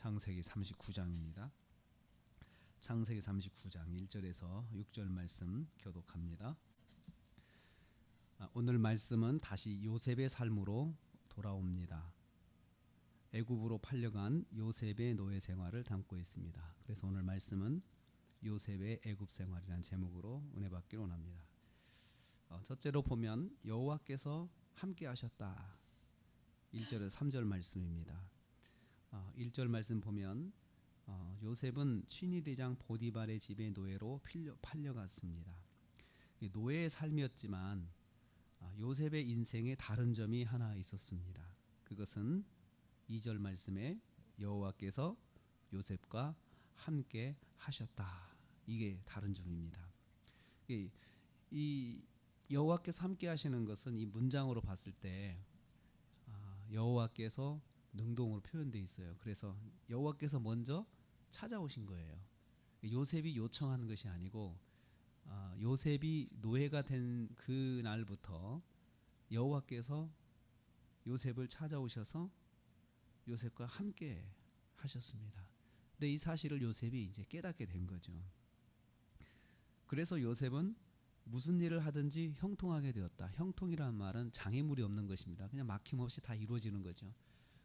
창세기 39장입니다. 창세기 39장 1절에서 6절 말씀 교독합니다. 오늘 말씀은 다시 요셉의 삶으로 돌아옵니다. 애굽으로 팔려간 요셉의 노예 생활을 담고 있습니다. 그래서 오늘 말씀은 요셉의 애굽 생활이라는 제목으로 은혜 받기로 원합니다. 첫째로 보면 여호와께서 함께 하셨다. 1절에서 3절 말씀입니다. 1절 말씀 보면 요셉은 친위대장 보디발의 집에 노예로 팔려갔습니다. 노예의 삶이었지만 요셉의 인생에 다른 점이 하나 있었습니다. 그것은 2절 말씀에 여호와께서 요셉과 함께 하셨다. 이게 다른 점입니다. 이 여호와께서 함께 하시는 것은 이 문장으로 봤을 때 여호와께서 능동으로 표현되어 있어요. 그래서 여호와께서 먼저 찾아오신 거예요. 요셉이 요청한 것이 아니고 요셉이 노예가 된 그 날부터 여호와께서 요셉을 찾아오셔서 요셉과 함께 하셨습니다. 근데 이 사실을 요셉이 이제 깨닫게 된 거죠. 그래서 요셉은 무슨 일을 하든지 형통하게 되었다. 형통이라는 말은 장애물이 없는 것입니다. 그냥 막힘없이 다 이루어지는 거죠.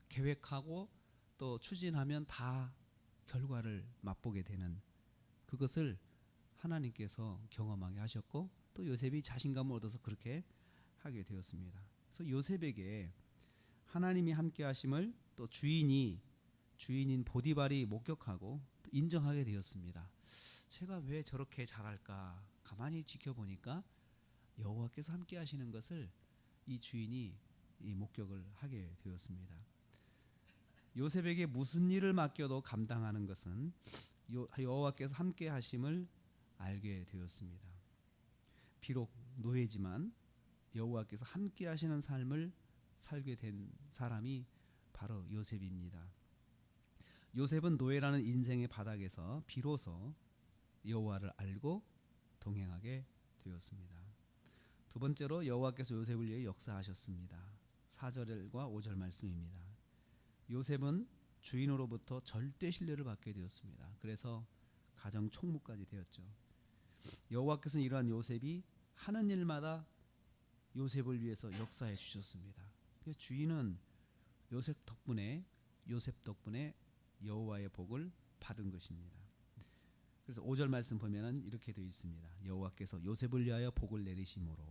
계획하고 또 추진하면 다 결과를 맛보게 되는 그것을 하나님께서 경험하게 하셨고 또 요셉이 자신감을 얻어서 그렇게 하게 되었습니다. 그래서 요셉에게 하나님이 함께 하심을 또 주인인 보디발이 목격하고 또 인정하게 되었습니다. 제가 왜 저렇게 잘할까? 가만히 지켜보니까 여호와께서 함께 하시는 것을 이 주인이 목격을 하게 되었습니다. 요셉에게 무슨 일을 맡겨도 감당하는 것은 여호와께서 함께 하심을 알게 되었습니다. 비록 노예지만 여호와께서 함께 하시는 삶을 살게 된 사람이 바로 요셉입니다. 요셉은 노예라는 인생의 바닥에서 비로소 여호와를 알고 동행하게 되었습니다. 두 번째로 여호와께서 요셉을 위해 역사하셨습니다. 4절과 5절 말씀입니다. 요셉은 주인으로부터 절대 신뢰를 받게 되었습니다. 그래서 가정 총무까지 되었죠. 여호와께서는 이러한 요셉이 하는 일마다 요셉을 위해서 역사해 주셨습니다. 그래서 주인은 요셉 덕분에 여호와의 복을 받은 것입니다. 그래서 5절 말씀 보면은 이렇게 되어 있습니다. 여호와께서 요셉을 위하여 복을 내리심으로.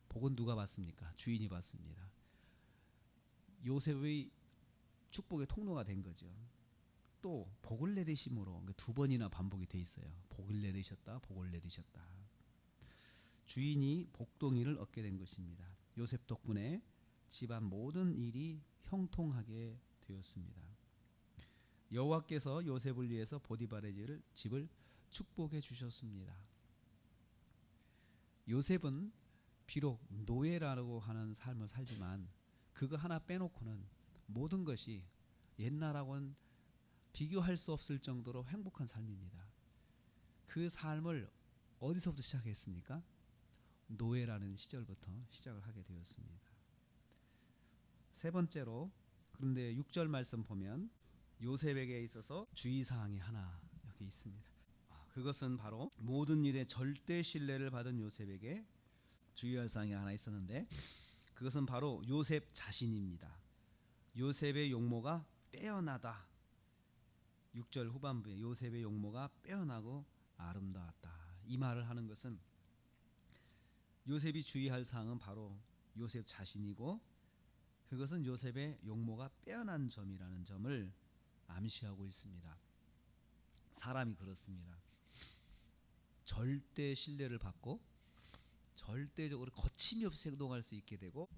복은 누가 받습니까? 주인이 받습니다. 요셉의 축복의 통로가 된 거죠. 또 복을 내리심으로 두 번이나 반복이 돼 있어요. 복을 내리셨다, 복을 내리셨다. 주인이 복동의를 얻게 된 것입니다. 요셉 덕분에 집안 모든 일이 형통하게 되었습니다. 여호와께서 요셉을 위해서 보디발의 집을 축복해 주셨습니다. 요셉은 비록 노예라고 하는 삶을 살지만 그거 하나 빼놓고는 모든 것이 옛날하고는 비교할 수 없을 정도로 행복한 삶입니다. 그 삶을 어디서부터 시작했습니까? 노예라는 시절부터 시작을 하게 되었습니다. 세 번째로, 그런데 6절 말씀 보면 요셉에게 있어서 주의사항이 하나 여기 있습니다. 그것은 바로 모든 일에 절대 신뢰를 받은 요셉에게 주의할 사항이 하나 있었는데 그것은 바로 요셉 자신입니다. 요셉의 용모가 빼어나다. 6절 후반부에 요셉의 용모가 빼어나고 아름다웠다. 이 말을 하는 것은 요셉이 주의할 사항은 바로 요셉 자신이고 그것은 요셉의 용모가 빼어난 점이라는 점을 암시하고 있습니다. 사람이 그렇습니다. 절대 신뢰를 받고 절대적으로 거침이 없이 행동할 수 있게 되고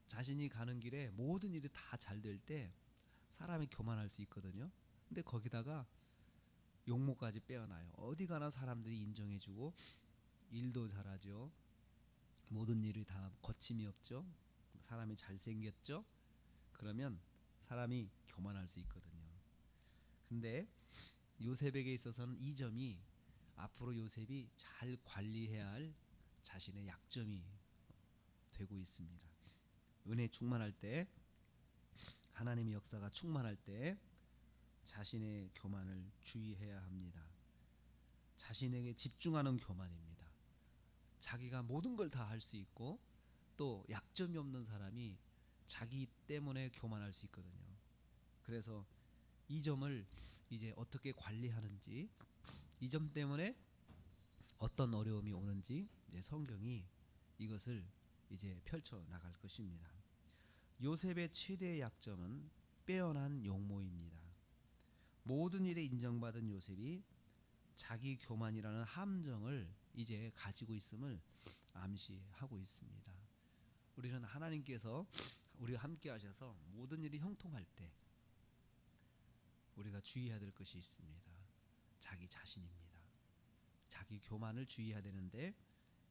자신이 가는 길에 모든 일이 다 잘 될 때 사람이 교만할 수 있거든요. 근데 거기다가 용모까지 빼어나요. 어디 가나 사람들이 인정해주고 일도 잘하죠. 모든 일이 다 거침이 없죠. 사람이 잘생겼죠. 그러면 사람이 교만할 수 있거든요. 근데 요셉에게 있어서는 이 점이 앞으로 요셉이 잘 관리해야 할 자신의 약점이 되고 있습니다. 은혜 충만할 때, 하나님의 역사가 충만할 때 자신의 교만을 주의해야 합니다. 자신에게 집중하는 교만입니다. 자기가 모든 걸 다 할 수 있고 또 약점이 없는 사람이 자기 때문에 교만할 수 있거든요. 그래서 이 점을 이제 어떻게 관리하는지, 이 점 때문에 어떤 어려움이 오는지 이제 성경이 이것을 이제 펼쳐 나갈 것입니다. 요셉의 최대 약점은 빼어난 용모입니다. 모든 일에 인정받은 요셉이 자기 교만이라는 함정을 이제 가지고 있음을 암시하고 있습니다. 우리는 하나님께서 우리와 함께 하셔서 모든 일이 형통할 때 우리가 주의해야 될 것이 있습니다. 자기 자신입니다. 자기 교만을 주의해야 되는데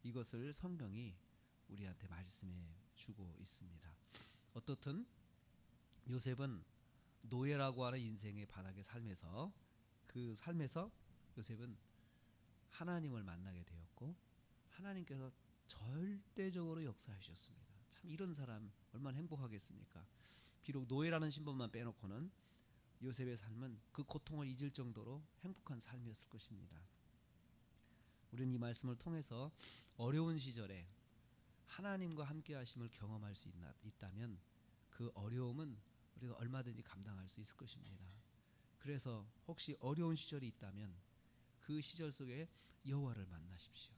이것을 성경이 우리한테 말씀해 주고 있습니다. 어떻든 요셉은 노예라고 하는 인생의 바닥에 살면서 그 삶에서 요셉은 하나님을 만나게 되었고 하나님께서 절대적으로 역사하셨습니다. 참 이런 사람 얼마나 행복하겠습니까? 비록 노예라는 신분만 빼놓고는 요셉의 삶은 그 고통을 잊을 정도로 행복한 삶이었을 것입니다. 우리는 이 말씀을 통해서 어려운 시절에 하나님과 함께 하심을 경험할 수 있다면 그 어려움은 우리가 얼마든지 감당할 수 있을 것입니다. 그래서 혹시 어려운 시절이 있다면 그 시절 속에 여호와를 만나십시오.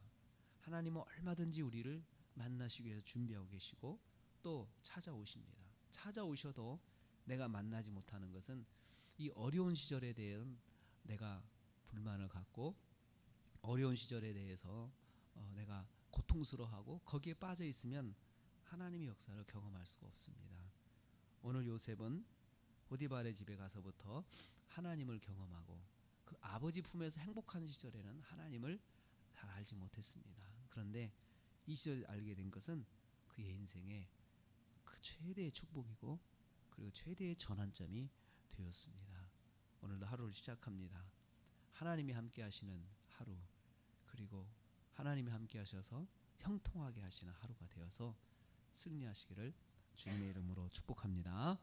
하나님은 얼마든지 우리를 만나시기 위해서 준비하고 계시고 또 찾아오십니다. 찾아오셔도 내가 만나지 못하는 것은 이 어려운 시절에 대한 내가 불만을 갖고 어려운 시절에 대해서 내가 고통스러워하고 거기에 빠져 있으면 하나님의 역사를 경험할 수가 없습니다. 오늘 요셉은 보디발의 집에 가서부터 하나님을 경험하고 그 아버지 품에서 행복한 시절에는 하나님을 잘 알지 못했습니다. 그런데 이 시절 알게 된 것은 그의 인생의 그 최대의 축복이고 그리고 최대의 전환점이 되었습니다. 오늘도 하루를 시작합니다. 하나님이 함께 하시는 하루, 그리고 하나님이 함께 하셔서 형통하게 하시는 하루가 되어서 승리하시기를 주님의 이름으로 축복합니다.